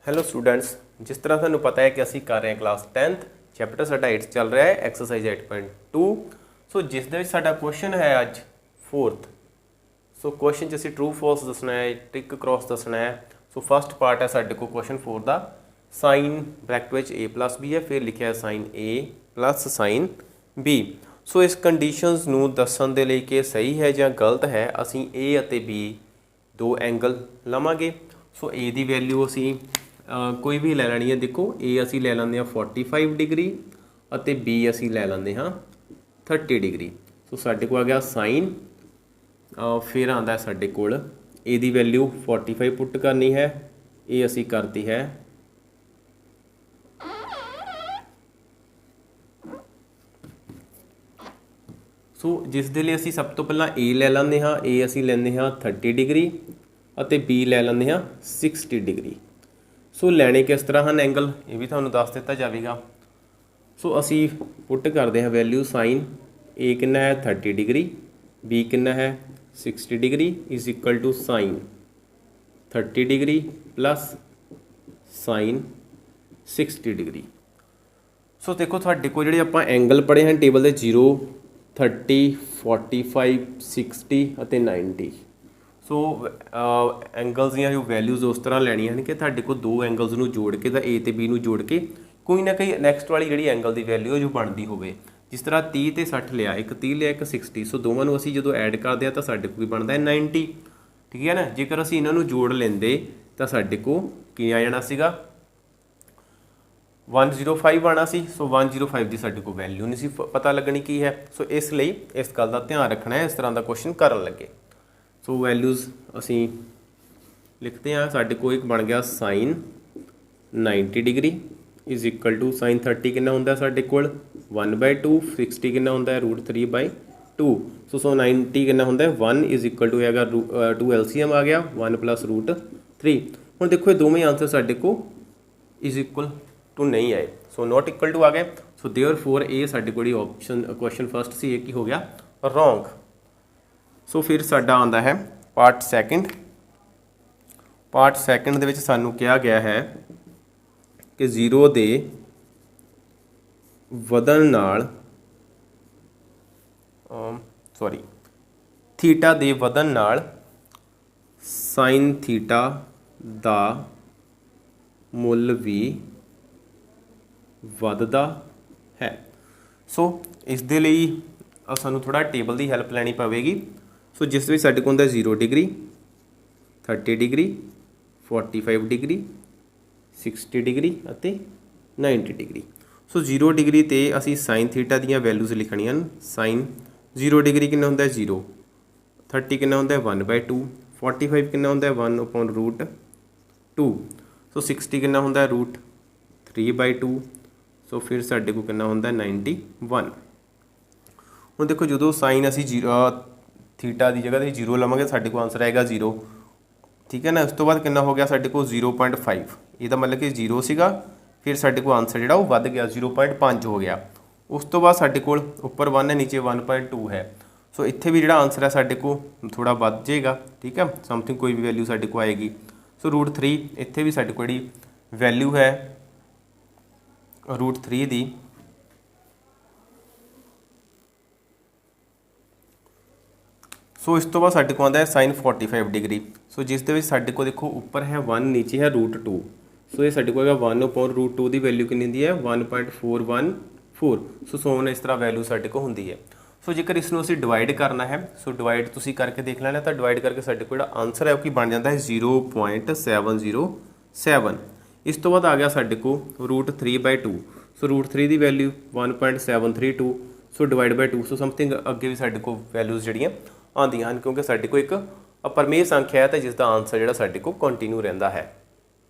Hello students, ਜਿਸ ਤਰ੍ਹਾਂ ਤੁਹਾਨੂੰ ਪਤਾ ਹੈ ਕਿ ਅਸੀਂ ਕਰ ਰਹੇ ਹਾਂ ਕਲਾਸ 10th ਚੈਪਟਰ ਸਾਡਾ 8 ਚੱਲ ਰਿਹਾ ਹੈ ਐਕਸਰਸਾਈਜ਼ 8.2। ਸੋ ਜਿਸ ਦੇ ਵਿੱਚ ਸਾਡਾ ਕੁਐਸਚਨ ਹੈ ਅੱਜ 4th। ਸੋ ਕੁਐਸਚਨ 'ਚ ਅਸੀਂ ਟਰੂ ਫਾਲਸ ਦੱਸਣਾ ਹੈ, ਟਿਕ ਕ੍ਰੋਸ ਦੱਸਣਾ ਹੈ। ਸੋ ਫਸਟ ਪਾਰਟ ਹੈ ਸਾਡੇ ਕੋਲ ਕੁਐਸਚਨ 4 ਦਾ, ਸਾਈਨ ਬ੍ਰੈਕਟ ਵਿੱਚ a+b ਹੈ, ਫਿਰ ਲਿਖਿਆ sign a plus sign b। ਸੋ ਇਸ ਕੰਡੀਸ਼ਨਸ ਨੂੰ ਦੱਸਣ ਦੇ ਲਈ ਕਿ ਸਹੀ ਹੈ ਜਾਂ ਗਲਤ ਹੈ, ਅਸੀਂ a ਅਤੇ b ਦੋ ਐਂਗਲ ਲਵਾਂਗੇ। ਸੋ a ਦੀ ਵੈਲਿਊ ਅਸੀਂ ਕੋਈ ਵੀ ਲੈ ਲੈਣੀ ਹੈ। ਦੇਖੋ a ਅਸੀਂ ਲੈ ਲੈਂਦੇ ਹਾਂ 45 ਡਿਗਰੀ ਅਤੇ b ਅਸੀਂ ਲੈ ਲੈਂਦੇ ਹਾਂ 30 ਡਿਗਰੀ। ਸੋ ਸਾਡੇ ਕੋਲ ਆ ਗਿਆ ਸਾਈਨ, ਫਿਰ ਆਉਂਦਾ ਸਾਡੇ ਕੋਲ a ਦੀ ਵੈਲਿਊ 45 ਪੁੱਟ ਕਰਨੀ ਹੈ, ਇਹ ਅਸੀਂ ਕਰਤੀ ਹੈ ਸੋ ਜਿਸ ਦੇ ਲਈ ਅਸੀਂ ਸਭ ਤੋਂ ਪਹਿਲਾਂ a ਲੈ ਲੈਂਦੇ ਹਾਂ। a ਅਸੀਂ ਲੈਂਦੇ ਹਾਂ 30 ਡਿਗਰੀ ਅਤੇ b ਲੈ ਲੈਂਦੇ ਹਾਂ 60 ਡਿਗਰੀ। ਸੋ ਲੈਣੇ ਕਿਸ ਤਰ੍ਹਾਂ ਹਨ ਐਂਗਲ, ਇਹ ਵੀ ਤੁਹਾਨੂੰ ਦੱਸ ਦਿੱਤਾ ਜਾਵੇਗਾ। ਸੋ ਅਸੀਂ ਪੁੱਟ ਕਰਦੇ ਹਾਂ ਵੈਲਿਊ ਸਾਈਨ a ਕਿੰਨਾ ਹੈ 30 ਡਿਗਰੀ, b ਕਿੰਨਾ ਹੈ 60 degree is equal to sine 30 degree plus sine 60 degree. So ਦੇਖੋ ਤੁਹਾਡੇ ਕੋਲ ਜਿਹੜੇ ਆਪਾਂ ਐਂਗਲ ਪੜ੍ਹੇ ਹਨ ਟੇਬਲ ਦੇ 0, 30, 45, 60 ਅਤੇ 90। ਸੋ ਐਂਗਲਸ ਦੀਆਂ ਜੋ ਵੈਲਿਊਜ਼ ਉਸ ਤਰ੍ਹਾਂ ਲੈਣੀਆਂ ਹਨ ਕਿ ਤੁਹਾਡੇ ਕੋਲ ਦੋ ਐਂਗਲਸ ਨੂੰ ਜੋੜ ਕੇ ਤਾਂ a ਅਤੇ b ਨੂੰ ਜੋੜ ਕੇ ਕੋਈ ਨਾ ਕੋਈ ਨੈਕਸਟ ਵਾਲੀ ਜਿਹੜੀ ਐਂਗਲ ਦੀ ਵੈਲਿਊ ਜੋ ਬਣਦੀ ਹੋਵੇ। ਜਿਸ ਤਰ੍ਹਾਂ 30 ਅਤੇ 60 ਲਿਆ, ਇੱਕ 30 ਲਿਆ ਇੱਕ 60। ਸੋ ਦੋਵਾਂ ਨੂੰ ਅਸੀਂ ਜਦੋਂ ਐਡ ਕਰਦੇ ਹਾਂ ਤਾਂ ਸਾਡੇ ਕੋਲ ਬਣਦਾ ਹੈ 90। ਠੀਕ ਹੈ ਨਾ। ਜੇਕਰ ਅਸੀਂ ਇਹਨਾਂ ਨੂੰ ਜੋੜ ਲੈਂਦੇ ਤਾਂ ਸਾਡੇ ਕੋਲ ਕੀ ਆ ਜਾਣਾ ਸੀਗਾ 105 ਆਉਣਾ ਸੀ। ਸੋ 105 ਦੀ ਸਾਡੇ ਕੋਲ ਵੈਲਿਊ ਨਹੀਂ ਸੀ ਪਤਾ ਲੱਗਣੀ ਕੀ ਹੈ। ਸੋ ਇਸ ਲਈ ਇਸ ਗੱਲ ਦਾ ਧਿਆਨ ਰੱਖਣਾ ਹੈ ਇਸ ਤਰ੍ਹਾਂ ਦਾ ਕੁਐਸਚਨ ਕਰਨ ਲੱਗੇ। ਸੋ ਵੈਲਿਊਜ਼ ਅਸੀਂ ਲਿਖਦੇ ਹਾਂ। ਸਾਡੇ ਕੋਲ ਇੱਕ ਬਣ ਗਿਆ sine 90 degree is equal to sine 30 ਕਿੰਨਾ ਹੁੰਦਾ ਸਾਡੇ ਕੋਲ 1/2, 60 ਕਿੰਨਾ ਹੁੰਦਾ ਹੈ √3/2। ਸੋ 90 ਕਿੰਨਾ ਹੁੰਦਾ ਹੈ 1 ਇਜ਼ ਇਕੁਅਲ ਟੂ ਹੈਗਾ 2 LCM ਆ ਗਿਆ 1 + √3। ਹੁਣ ਦੇਖੋ ਇਹ ਦੋਵੇਂ ਆਂਸਰ ਸਾਡੇ ਕੋਲ ਇਜ਼ ਇਕੁਅਲ ਟੂ ਨਹੀਂ ਆਏ। ਸੋ ਨੋਟ ਇਕੁਅਲ ਟੂ ਆ ਗਏ। ਸੋ ਦੇਅਰਫੋਰ ਇਹ ਸਾਡੇ ਕੋਲ ਆਪਸ਼ਨ ਕੁਐਸਚਨ ਫਸਟ ਸੀ, ਇਹ ਕੀ ਹੋ ਗਿਆ ਰੋਂਗ। ਸੋ ਫਿਰ ਸਾਡਾ ਆਉਂਦਾ ਹੈ ਪਾਰਟ ਸੈਕਿੰਡ। ਪਾਰਟ ਸੈਕਿੰਡ ਦੇ ਵਿੱਚ ਸਾਨੂੰ ਕਿਹਾ ਗਿਆ ਹੈ ਕਿ 0 ਦੇ ਵਧਣ ਨਾਲ ਥੀਟਾ ਦੇ ਵਧਣ ਨਾਲ ਸਾਈਨ ਥੀਟਾ ਦਾ ਮੁੱਲ ਵੀ ਵੱਧਦਾ ਹੈ। ਸੋ ਇਸ ਦੇ ਲਈ ਸਾਨੂੰ ਥੋੜ੍ਹਾ ਟੇਬਲ ਦੀ ਹੈਲਪ ਲੈਣੀ ਪਵੇਗੀ। ਸੋ ਜਿਸ ਵਿੱਚ ਸਾਡੇ ਕੋਲ ਹੁੰਦਾ 0 ਡਿਗਰੀ, 30 ਡਿਗਰੀ, 45 ਡਿਗਰੀ, 60 ਡਿਗਰੀ ਅਤੇ 90 ਡਿਗਰੀ। ਸੋ 0 ਡਿਗਰੀ 'ਤੇ ਅਸੀਂ ਸਾਈਨ ਥੀਟਾ ਦੀਆਂ ਵੈਲਿਊਜ਼ ਲਿਖਣੀਆਂ ਹਨ। ਸਾਈਨ 0 ਡਿਗਰੀ ਕਿੰਨਾ ਹੁੰਦਾ 0, 30 ਕਿੰਨਾ ਹੁੰਦਾ 1/2, 45 ਕਿੰਨਾ ਹੁੰਦਾ 1/√2। ਸੋ 60 ਕਿੰਨਾ ਹੁੰਦਾ √3/2। ਸੋ ਫਿਰ ਸਾਡੇ ਕੋਲ ਕਿੰਨਾ ਹੁੰਦਾ 91। ਹੁਣ ਦੇਖੋ ਜਦੋਂ ਸਾਈਨ ਅਸੀਂ ਥੀਟਾ ਦੀ ਜਗ੍ਹਾ 'ਤੇ 0 ਲਵਾਂਗੇ ਸਾਡੇ ਕੋਲ ਆਂਸਰ ਆਏਗਾ 0। ਠੀਕ ਹੈ ਨਾ। ਉਸ ਤੋਂ ਬਾਅਦ ਕਿੰਨਾ ਹੋ ਗਿਆ ਸਾਡੇ ਕੋਲ 0.5। ਇਹਦਾ ਮਤਲਬ ਕਿ 0 ਸੀਗਾ, ਫਿਰ ਸਾਡੇ ਕੋਲ ਆਂਸਰ ਜਿਹੜਾ ਉਹ ਵੱਧ ਗਿਆ 0.5 ਹੋ ਗਿਆ। ਉਸ ਤੋਂ ਬਾਅਦ ਸਾਡੇ ਕੋਲ ਉੱਪਰ 1 ਹੈ ਨੀਚੇ 1.2 ਹੈ। ਸੋ ਇੱਥੇ ਵੀ ਜਿਹੜਾ ਆਂਸਰ ਹੈ ਸਾਡੇ ਕੋਲ ਥੋੜ੍ਹਾ ਵੱਧ ਜਾਏਗਾ। ਠੀਕ ਹੈ, ਸਮਥਿੰਗ ਕੋਈ ਵੀ ਵੈਲਿਊ ਸਾਡੇ ਕੋਲ ਆਏਗੀ। ਸੋ √3 ਇੱਥੇ ਵੀ ਸਾਡੇ ਕੋਲ ਜਿਹੜੀ ਵੈਲਿਊ ਹੈ √3 ਦੀ ਸੋ ਇਸ ਤੋਂ ਬਾਅਦ ਸਾਡੇ ਕੋਲ ਆਉਂਦਾ ਹੈ ਸਾਈਨ 45 ਡਿਗਰੀ। ਸੋ ਜਿਸ ਦੇ ਵਿੱਚ ਸਾਡੇ ਕੋਲ ਦੇਖੋ ਉੱਪਰ ਹੈ 1 ਨੀਚੇ ਹੈ √2। ਸੋ ਇਹ ਸਾਡੇ ਕੋਲ ਹੈਗਾ 1/√2 ਦੀ ਵੈਲਿਊ ਕਿੰਨੀ ਹੁੰਦੀ ਹੈ 1.414। ਸੋ ਸੋਨ ਇਸ ਤਰ੍ਹਾਂ ਵੈਲਿਊ ਸਾਡੇ ਕੋਲ ਹੁੰਦੀ ਹੈ। ਸੋ ਜੇਕਰ ਇਸ ਨੂੰ ਅਸੀਂ ਡਿਵਾਈਡ ਕਰਨਾ ਹੈ, ਸੋ ਡਿਵਾਈਡ ਤੁਸੀਂ ਕਰਕੇ ਦੇਖ ਲੈਣਾ ਤਾਂ ਡਿਵਾਈਡ ਕਰਕੇ ਸਾਡੇ ਕੋਲ ਜਿਹੜਾ ਆਂਸਰ ਹੈ ਉਹ ਕੀ ਬਣ ਜਾਂਦਾ ਹੈ 0.707। ਇਸ ਤੋਂ ਬਾਅਦ ਆ ਗਿਆ ਸਾਡੇ ਕੋਲ √3/2। ਸੋ √3 ਦੀ value 1.732। So divide by 2। So something ਅੱਗੇ ਵੀ ਸਾਡੇ ਕੋਲ ਵੈਲਿਊਜ਼ ਜਿਹੜੀਆਂ ਆਉਂਦੀਆਂ ਹਨ ਕਿਉਂਕਿ ਸਾਡੇ ਕੋਲ ਇੱਕ ਅਪਰਮੇਯ ਸੰਖਿਆ ਹੈ ਤਾਂ ਜਿਸ ਦਾ ਆਂਸਰ ਜਿਹੜਾ ਸਾਡੇ ਕੋਲ ਕੰਟੀਨਿਊ ਰਹਿੰਦਾ ਹੈ।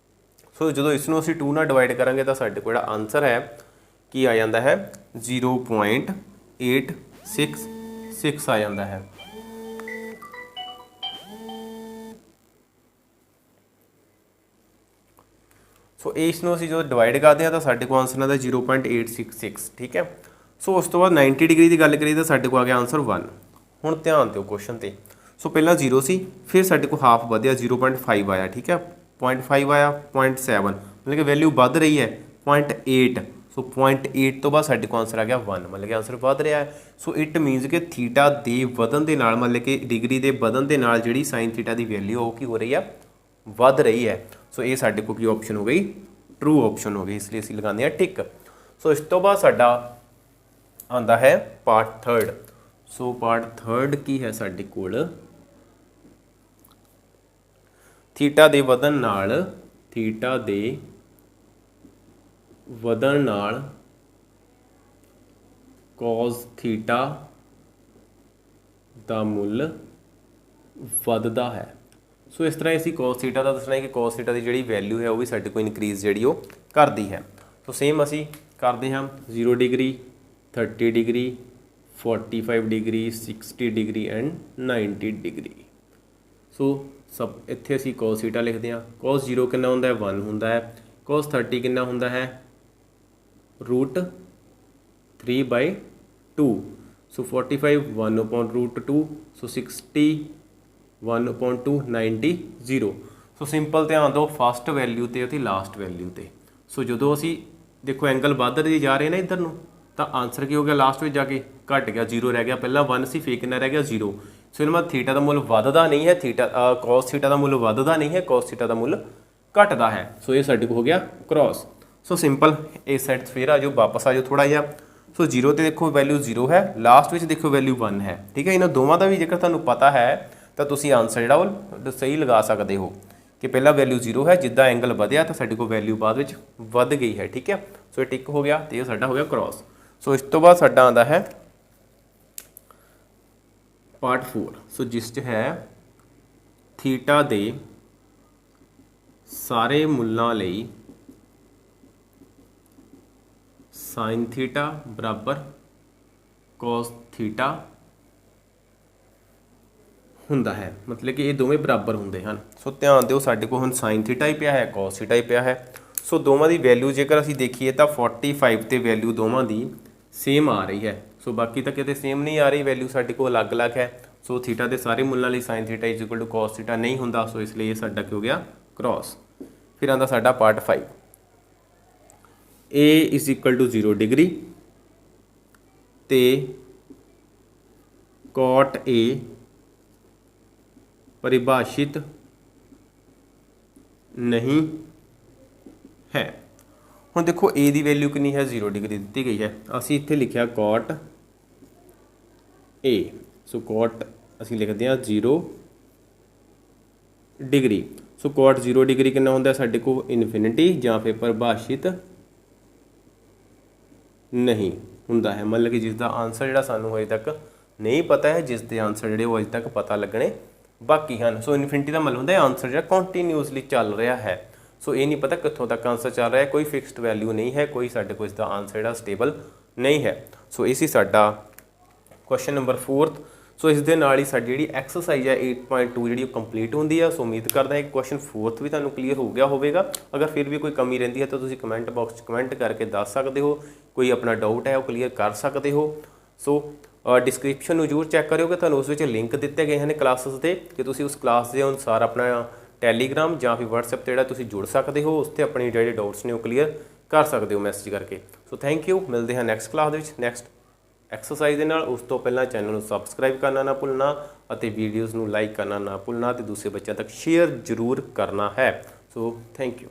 ਸੋ ਜਦੋਂ ਇਸ ਨੂੰ ਅਸੀਂ 2 ਨਾਲ ਡਿਵਾਈਡ ਕਰਾਂਗੇ ਤਾਂ ਸਾਡੇ ਕੋਲ ਜਿਹੜਾ ਆਂਸਰ ਹੈ ਕੀ ਆ ਜਾਂਦਾ ਹੈ 0.866 ਆ ਜਾਂਦਾ ਹੈ। ਸੋ ਇਸ ਨੂੰ ਅਸੀਂ ਜਦੋਂ ਡਿਵਾਈਡ ਕਰਦੇ ਹਾਂ ਤਾਂ ਸਾਡੇ ਕੋਲ ਆਂਸਰ ਆਉਂਦਾ 0.866। ਠੀਕ ਹੈ। ਸੋ ਉਸ ਤੋਂ ਬਾਅਦ 90 ਡਿਗਰੀ ਦੀ ਗੱਲ ਕਰੀਏ ਤਾਂ ਸਾਡੇ ਕੋਲ ਆ ਗਿਆ ਆਂਸਰ 1। ਹੁਣ ਧਿਆਨ ਦਿਓ ਕੁਐਸਚਨ 'ਤੇ। ਸੋ ਪਹਿਲਾਂ 0 ਸੀ, ਫਿਰ ਸਾਡੇ ਕੋਲ ਹਾਫ ਵਧਿਆ 0.5 ਆਇਆ। ਠੀਕ ਹੈ, 0.5 ਆਇਆ 0.7 मतलब कि वैल्यू वध रही है 0.8 सो 0.8 तो बाद साडे को आंसर आ गया 1 मतलब कि आंसर वध रहा है। सो इट मीनस कि थीटा दे वधन दे नाल मतलब कि डिग्री दे वधन दे नाल जिहड़ी साइन थीटा दी वैल्यू की हो रही है वध रही है। सो ये साडे को की ऑप्शन हो गई ट्रू ऑप्शन हो गई, इसलिए असीं लगाने हैं टिक। सो इस तो बाद साडा आंदा है part third. So part third की है साडे कोल थीटा दे वधन नाल थीटा दे वधन नाल कॉस थीटा दा मुल वधदा है। सो इस तरह असीं कॉस थीटा का दसना है कि कॉस थीटा की जिहड़ी वैल्यू है वह भी साडे कोल इनक्रीज जिहड़ी वो करदी है। तो सेम असीं करते हैं 0 degree 30 degree 45 degree 60 degree and 90 degree. So सब इत्थे असीं कॉस थीटा लिखते हैं। कॉस 0 कितना हुंदा है 1 हुंदा है। कॉस 30 कितना हुंदा है √3/2। सो 45 1/√2 सो 60 1/2 90 0। सो सिंपल ध्यान दो फस्ट वैल्यू ते ते लास्ट वैल्यू ते। सो जो असी देखो एंगल वधदे जा रहे हैं ना इधर नूं तो आंसर की हो गया लास्ट में जाके घट गया 0 रह गया, पहला 1 सी फिर कितना रह गया 0। सो इनमें थीटा का मुल वधदा नहीं है, थीटा कॉस थीटा का मुल वधदा नहीं है, कॉस थीटा का मुल घटदा है। सो ये साडे को हो गया क्रॉस। सो सिंपल इस साइड फिर आ जाओ वापस आ जाओ थोड़ा जिहा। सो 0 ते देखो वैल्यू 0 है, लास्ट में देखो वैल्यू 1 है। ठीक है, इन्होंने दोवां का भी जेकर तुहानूं पता है तो तुसीं आंसर जिहड़ा वो सही लगा सकते हो कि पहला वैल्यू 0 है, जिद्दां एंगल वधिया तो साडे को वैल्यू बाद विच वध गई है। ठीक है, सो ये टिक हो गया तो ये साडा हो गया क्रॉस। सो इस तो बाद साडा आंदा है पार्ट 4। सो जिस च है थीटा दे सारे मुल्लां लई साइन थीटा बराबर कॉस थीटा हुंदा है, मतलब कि ये दोवें बराबर होंदे हैं। सो ध्यान दिओ साडे कोल हुण साइन थीटा ही पिया है कॉस थीटा ही पिया है। सो दोवां दी वैल्यू जेकर असीं देखीए तो 45 ते वैल्यू दोवां दी सेम आ रही है। सो बाकी तो किते सेम नहीं आ रही, वैल्यू साडे कोल अलग अलग है। सो थीटा के सारे मुल्लां लई sine theta is equal to cos theta नहीं हुंदा, सो इसलिए ये साडा की हो गया क्रॉस। फिर आंदा साडा part 5 A is equal to 0 degree ते कॉट ए परिभाषित नहीं है। हुण देखो ए की वैल्यू कितनी है 0 डिग्री दी गई है, असी इत्थे लिखिया कॉट ए। सो कॉट असी लिखते हैं 0 डिग्री। सो कॉट 0 डिग्री कितना होंदा साडे को इनफिनिटी या फिर परिभाषित नहीं हुंदा है, मतलब कि जिसका आंसर जिहड़ा सानूं अजे तक नहीं पता है, जिसके आंसर जिहड़े वो अजे तक पता लगने बाकी हैं। सो इनफिनिटी का मतलब होंदा आंसर जिहड़ा कंटीन्यूअसली चल रहा है। सो ये नहीं पता कित्थों तक आंसर चल रहा है, कोई फिक्सड वैल्यू नहीं है, कोई साडे को इसका आंसर जिहड़ा स्टेबल नहीं है। सो इसी साडा क्वेश्चन नंबर 4। सो इस दे नाल ही साडी जिहड़ी एक्सरसाइज है 8.2 जिहड़ी कंप्लीट होंदी है। सो उम्मीद करदा है कि क्वेश्चन 4 भी तुहानूं क्लीयर हो गया होवेगा। अगर फिर भी कोई कमी रहिंदी है तो तुसीं कमेंट बॉक्स कमेंट करके दस सकते हो, कोई अपना डाउट है वो क्लीयर कर सकते हो। सो डिस्क्रिप्शन में जरूर चैक करो कि तुहानूं उस विच लिंक दिते गए हैं क्लासेस के, कि तुसीं उस क्लास के अनुसार अपना टैलीग्राम या फिर व्हाट्सएप ते जिहड़ा तुसीं जुड़ सकते हो, उस ते अपने जिहड़े डाउट्स ने वो क्लीयर कर सकते हो मैसेज करके। सो थैंक यू, मिलते हैं नैक्सट क्लास दे विच नैक्सट एक्सरसाइज दे नाल। उस तो पहला चैनल को सबसक्राइब करना ना भुलना और वीडियोज़ को लाइक करना ना भुलना, तो दूसरे बच्चों तक शेयर जरूर करना है। So thank you.